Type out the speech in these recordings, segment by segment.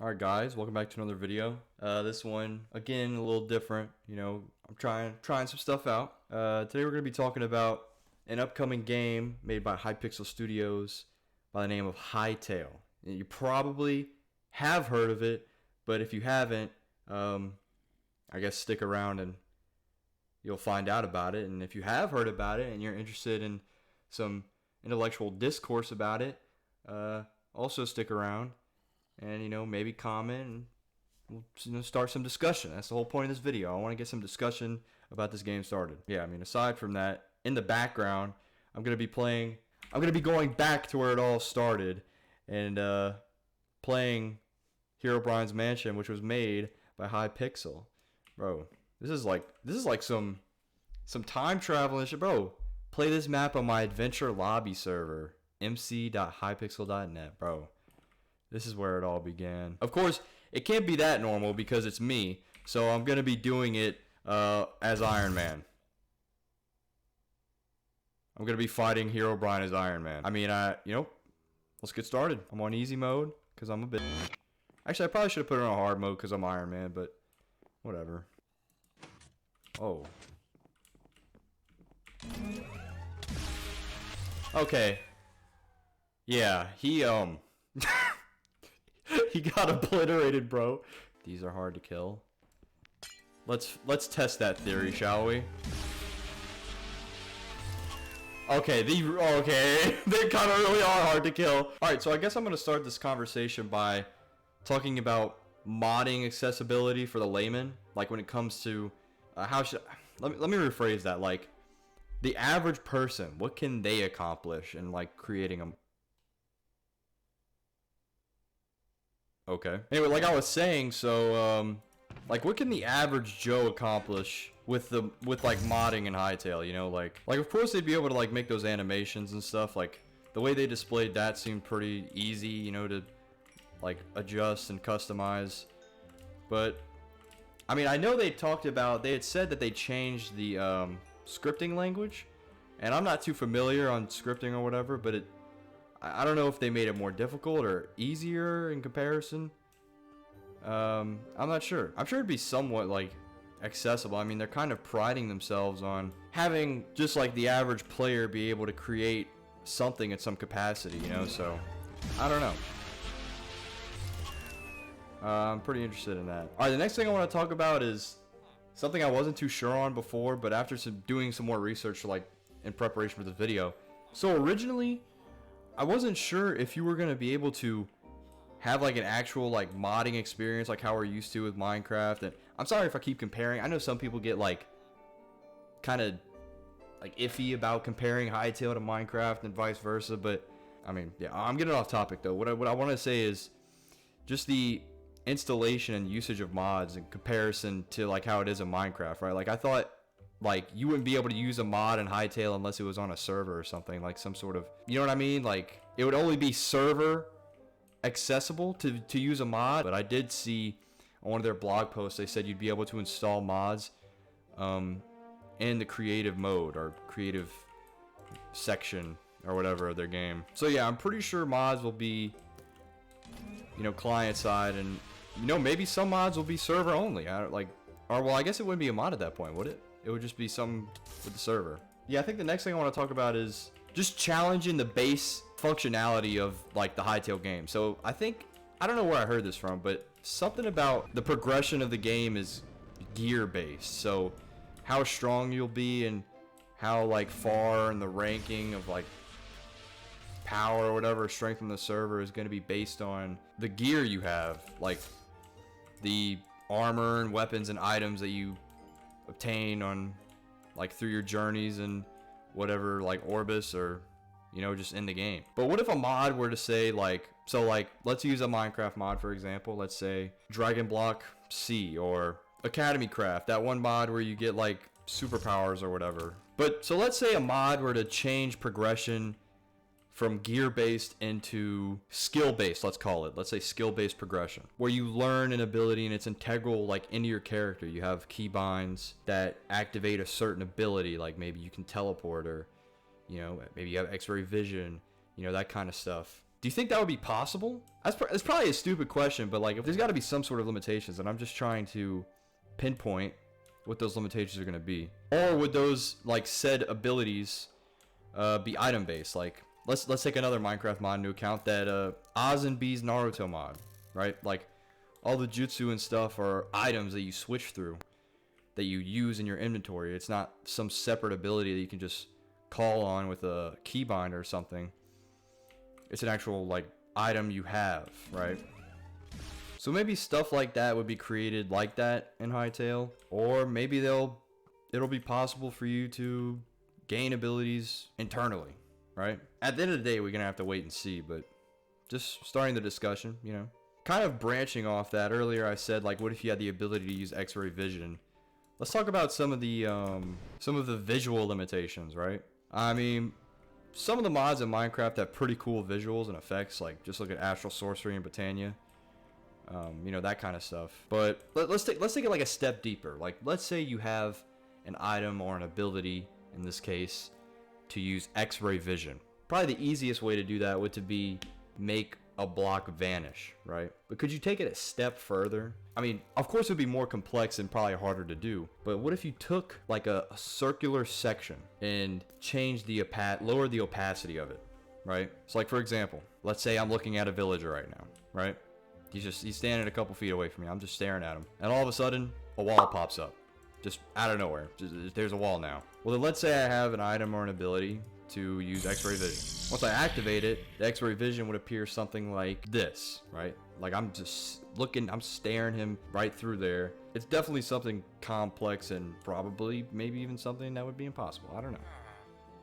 Alright guys, welcome back to another video. This one, again, a little different. You know, I'm trying some stuff out. Today we're going to be talking about an upcoming game made by Hypixel Studios by the name of Hytale. You probably have heard of it, but if you haven't, I guess stick around and you'll find out about it. And if you have heard about it and you're interested in some intellectual discourse about it, also stick around. And, you know, maybe comment and we'll start some discussion. That's the whole point of this video. I want to get some discussion about this game started. Yeah, I mean, aside from that, in the background, I'm going to be going back to where it all started and playing Herobrine's Mansion, which was made by Hypixel. Bro, this is like some time travel and shit. Bro, play this map on my adventure lobby server, mc.hypixel.net, bro. This is where it all began. Of course, it can't be that normal because it's me, so I'm going to be doing it as Iron Man. I'm going to be fighting Herobrine as Iron Man. I mean, you know, let's get started. I'm on easy mode because I'm a bit... Actually, I probably should have put it on hard mode because I'm Iron Man, but whatever. Oh. Okay. Yeah, he he got obliterated, bro. These are hard to kill. Let's test that theory, shall we? Okay, they kind of really are hard to kill. All right, so I guess I'm gonna start this conversation by talking about modding accessibility for the layman. Like when it comes to let me rephrase that. Like the average person, what can they accomplish in like creating a... Okay. Anyway, like I was saying, so like what can the average Joe accomplish with like modding in Hytale, you know, like of course they'd be able to like make those animations and stuff. Like the way they displayed that seemed pretty easy, you know, to like adjust and customize. But I mean, I know they had said that they changed the scripting language, and I'm not too familiar on scripting or whatever, but I don't know if they made it more difficult or easier in comparison. I'm not sure. I'm sure it'd be somewhat like accessible. I mean, they're kind of priding themselves on having just like the average player be able to create something at some capacity, you know, so I don't know. I'm pretty interested in that. Alright, the next thing I want to talk about is something I wasn't too sure on before, but after doing some more research like in preparation for this video. So originally, I wasn't sure if you were going to be able to have like an actual like modding experience like how we're used to with Minecraft. And I'm sorry if I keep comparing. I know some people get like kind of like iffy about comparing Hytale to Minecraft and vice versa, but I mean, yeah, I'm getting off topic though. What I want to say is just the installation and usage of mods in comparison to like how it is in Minecraft, right? Like I thought like you wouldn't be able to use a mod in Hytale unless it was on a server or something, like some sort of, you know what I mean? Like it would only be server accessible to use a mod. But I did see on one of their blog posts they said you'd be able to install mods in the creative mode or creative section or whatever of their game. So yeah, I'm pretty sure mods will be, you know, client side, and you know, maybe some mods will be server only. Well, I guess it wouldn't be a mod at that point, would it? It would just be some with the server. Yeah, I think the next thing I want to talk about is just challenging the base functionality of like the Hytale game. So I don't know where I heard this from, but something about the progression of the game is gear based. So how strong you'll be and how like far in the ranking of like power or whatever, strength on the server is going to be based on the gear you have, like the armor and weapons and items that you obtain on like through your journeys and whatever, like Orbis or, you know, just in the game. But what if a mod were to say like, so like let's use a Minecraft mod for example, let's say Dragon Block C or Academy Craft, that one mod where you get like superpowers or whatever. But so let's say a mod were to change progression from gear-based into skill-based, let's call it. Let's say skill-based progression, where you learn an ability and it's integral like into your character. You have keybinds that activate a certain ability, like maybe you can teleport or, you know, maybe you have X-ray vision, you know, that kind of stuff. Do you think that would be possible? That's probably a stupid question, but like, if there's got to be some sort of limitations, and I'm just trying to pinpoint what those limitations are going to be. Or would those like said abilities be item based? Like, let's take another Minecraft mod into account, that Oz and B's Naruto mod, right? Like, all the jutsu and stuff are items that you switch through, that you use in your inventory. It's not some separate ability that you can just call on with a keybind or something. It's an actual like item you have, right? So maybe stuff like that would be created like that in Hytale, or maybe it'll be possible for you to gain abilities internally, right? At the end of the day, we're gonna have to wait and see, but just starting the discussion, you know. Kind of branching off that, earlier I said, like, what if you had the ability to use X-ray vision? Let's talk about some of the visual limitations, right? I mean, some of the mods in Minecraft have pretty cool visuals and effects, like just look at Astral Sorcery and Botania, you know, that kind of stuff. But let's take it like a step deeper. Like, let's say you have an item or an ability, in this case, to use X-ray vision. Probably the easiest way to do that would to be make a block vanish, right? But could you take it a step further? I mean, of course it would be more complex and probably harder to do, but what if you took like a circular section and changed the lowered the opacity of it, right? So like, for example, let's say I'm looking at a villager right now, right? He's standing a couple feet away from me. I'm just staring at him, and all of a sudden a wall pops up just out of nowhere. There's a wall now. Well, then let's say I have an item or an ability to use X-ray vision. Once I activate it, the X-ray vision would appear something like this, right? Like, I'm just looking, I'm staring him right through there. It's definitely something complex and probably maybe even something that would be impossible. I don't know.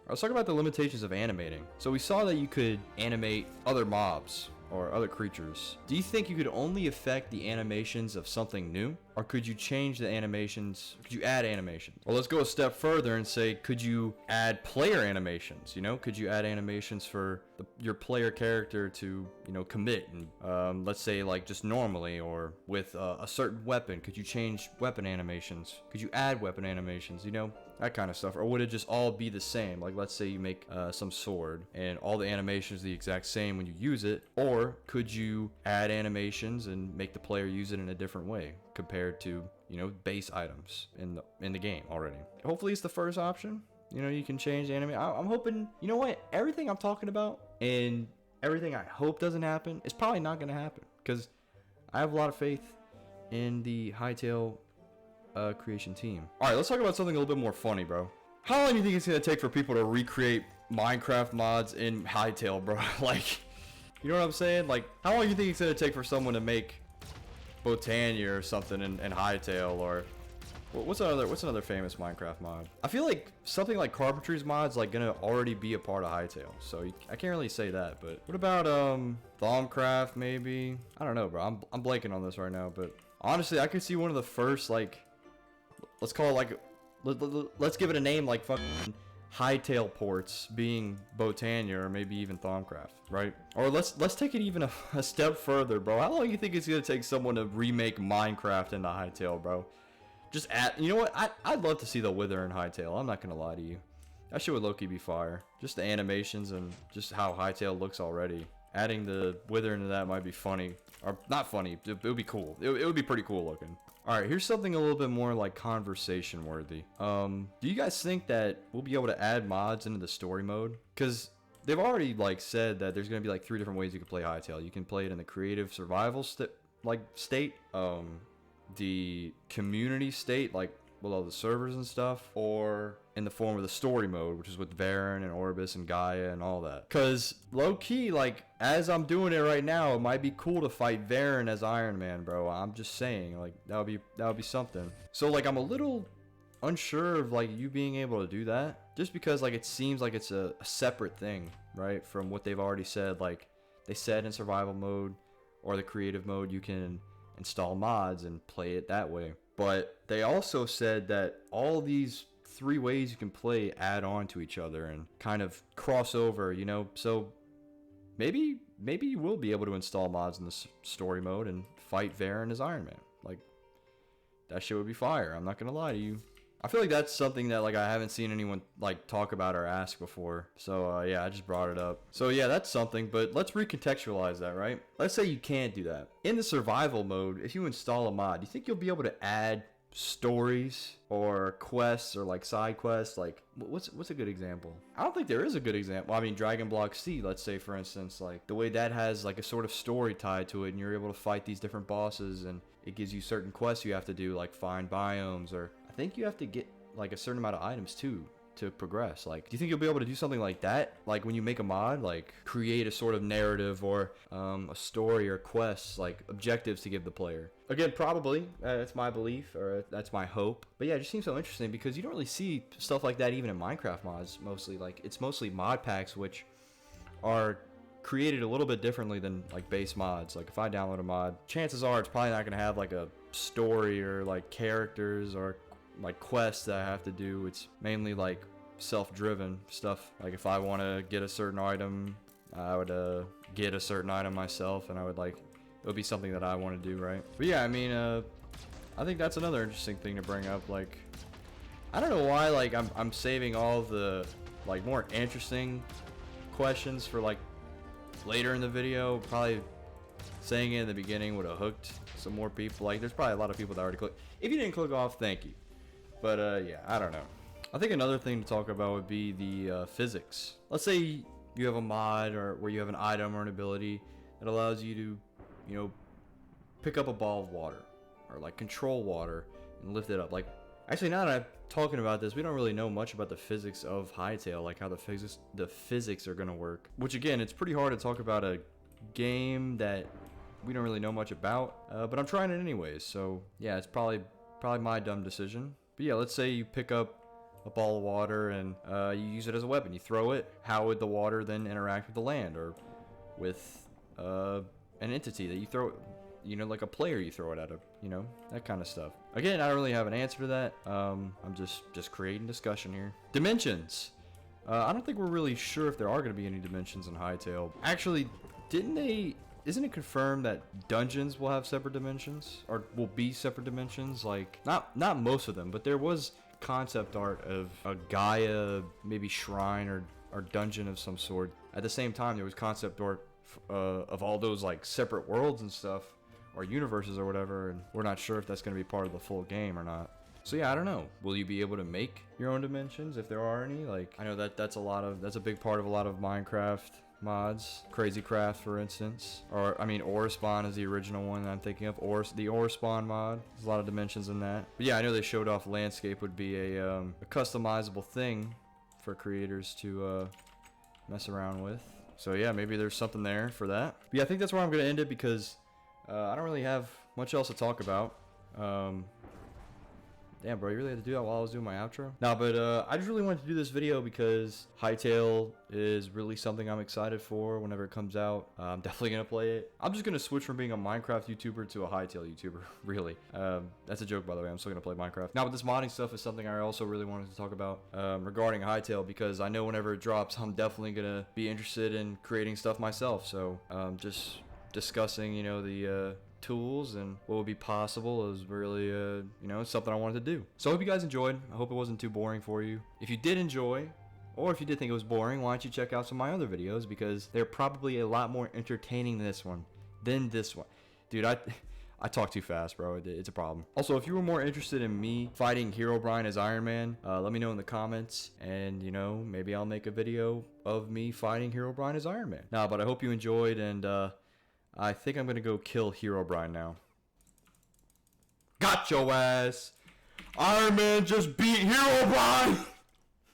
Let's talk about the limitations of animating. So we saw that you could animate other mobs or other creatures. Do you think you could only affect the animations of something new? Or could you change the animations? Could you add animations? Well, let's go a step further and say, could you add player animations? You know, could you add animations for your player character to, you know, commit? And let's say like just normally, or with a certain weapon, could you change weapon animations? Could you add weapon animations? You know, that kind of stuff. Or would it just all be the same? Like, let's say you make some sword and all the animations are the exact same when you use it. Or could you add animations and make the player use it in a different way compared to, you know, base items in the game already? Hopefully it's the first option. You know, you can change the anime. I'm hoping, you know what, everything I'm talking about and everything I hope doesn't happen, it's probably not going to happen, because I have a lot of faith in the Hytale creation team. All right, let's talk about something a little bit more funny, bro. How long do you think it's going to take for people to recreate Minecraft mods in Hytale, bro? Like, you know what I'm saying? Like, how long do you think it's going to take for someone to make Botania or something in Hytale? Or what's another famous Minecraft mod? I feel like something like Carpentry's mod's like gonna already be a part of Hytale, so I can't really say that. But what about Thaumcraft maybe? I don't know, bro. I'm blanking on this right now, but honestly, I could see one of the first, like, let's call it like, let's give it a name, like fucking Hytale ports being Botania, or maybe even Thaumcraft, right? Or let's take it even a step further, bro. How long do you think it's gonna take someone to remake Minecraft into Hytale, bro? Just you know what? I'd love to see the Wither in Hytale. I'm not gonna lie to you. That shit would low-key be fire. Just the animations and just how Hytale looks already. Adding the Wither into that might be funny. Or not funny. It would be cool. It would be pretty cool looking. Alright, here's something a little bit more like conversation worthy. Do you guys think that we'll be able to add mods into the story mode? Because they've already like said that there's gonna be like 3 different ways you can play Hytale. You can play it in the creative survival state, the community state, like with all the servers and stuff, or in the form of the story mode, which is with Varen and Orbis and Gaia and all that. Because low-key, like, as I'm doing it right now, it might be cool to fight Varen as Iron Man, bro. I'm just saying, like, that would be something. So like, I'm a little unsure of like you being able to do that, just because like it seems like it's a separate thing, right, from what they've already said. Like, they said in survival mode or the creative mode you can install mods and play it that way. But they also said that all these 3 ways you can play add on to each other and kind of cross over, you know. So maybe you will be able to install mods in the story mode and fight Varen as Iron Man. Like, that shit would be fire. I'm not gonna lie to you. I feel like that's something that like I haven't seen anyone like talk about or ask before. So yeah, I just brought it up. So yeah, that's something, but let's recontextualize that, right? Let's say you can't do that. In the survival mode, if you install a mod, do you think you'll be able to add stories or quests or like side quests? Like what's a good example? I don't think there is a good example. I mean, Dragon Block C, let's say for instance, like the way that has like a sort of story tied to it, and you're able to fight these different bosses, and it gives you certain quests you have to do, like find biomes, or I think you have to get like a certain amount of items too to progress. Like, do you think you'll be able to do something like that? Like when you make a mod, like create a sort of narrative or a story or quests, like objectives to give the player? Again, probably. That's my belief, or that's my hope. But yeah, it just seems so interesting because you don't really see stuff like that even in Minecraft mods mostly. Like it's mostly mod packs which are created a little bit differently than like base mods. Like if I download a mod, chances are it's probably not going to have like a story or like characters or like quests that I have to do. It's mainly like self-driven stuff. Like if I want to get a certain item, I would get a certain item myself, and I would like, it would be something that I want to do, right? But yeah, I mean, I think that's another interesting thing to bring up. Like, I don't know why like I'm saving all the like more interesting questions for like later in the video. Probably saying it in the beginning would have hooked some more people. Like there's probably a lot of people that already clicked. If you didn't click off, thank you. But yeah, I don't know. I think another thing to talk about would be the physics. Let's say you have a mod or where you have an item or an ability that allows you to, you know, pick up a ball of water or like control water and lift it up. Like, actually, now that I'm talking about this, we don't really know much about the physics of Hytale, like how the physics are gonna work. Which again, it's pretty hard to talk about a game that we don't really know much about. But I'm trying it anyways. So yeah, it's probably my dumb decision. But yeah, let's say you pick up a ball of water and you use it as a weapon. You throw it. How would the water then interact with the land or with an entity that you throw? You know, like a player you throw it at, you know, that kind of stuff. Again, I don't really have an answer to that. I'm just creating discussion here. Dimensions. I don't think we're really sure if there are going to be any dimensions in Hytale. Actually, isn't it confirmed that dungeons will have separate dimensions or will be separate dimensions? Like not most of them, but there was concept art of a Gaia, maybe shrine or dungeon of some sort. At the same time, there was concept art of all those like separate worlds and stuff, or universes or whatever, and we're not sure if that's going to be part of the full game or not. So yeah, I don't know. Will you be able to make your own dimensions if there are any? Like, I know that's a big part of a lot of Minecraft mods. Crazy Craft, for instance, or I mean Ore Spawn is the original one that I'm thinking of. The Ore Spawn mod, there's a lot of dimensions in that. But yeah, I know they showed off landscape would be a customizable thing for creators to mess around with. So yeah, maybe there's something there for that. But yeah, I think that's where I'm gonna end it because I don't really have much else to talk about. Damn, bro, you really had to do that while I was doing my outro? Nah, but I just really wanted to do this video because Hytale is really something I'm excited for whenever it comes out. I'm definitely going to play it. I'm just going to switch from being a Minecraft YouTuber to a Hytale YouTuber, really. That's a joke, by the way. I'm still going to play Minecraft. Now, but this modding stuff is something I also really wanted to talk about regarding Hytale, because I know whenever it drops, I'm definitely going to be interested in creating stuff myself. So just discussing, you know, the tools and what would be possible is really you know, something I wanted to do. So I hope you guys enjoyed. I hope it wasn't too boring for you. If you did enjoy, or if you did think it was boring, why don't you check out some of my other videos, because they're probably a lot more entertaining than this one. Dude, I talk too fast, bro. It's a problem. Also, if you were more interested in me fighting Herobrine as Iron Man, let me know in the comments, and you know, maybe I'll make a video of me fighting Herobrine as Iron Man. Nah, but I hope you enjoyed, and I think I'm gonna go kill Herobrine now. Got your ass! Iron Man just beat Herobrine!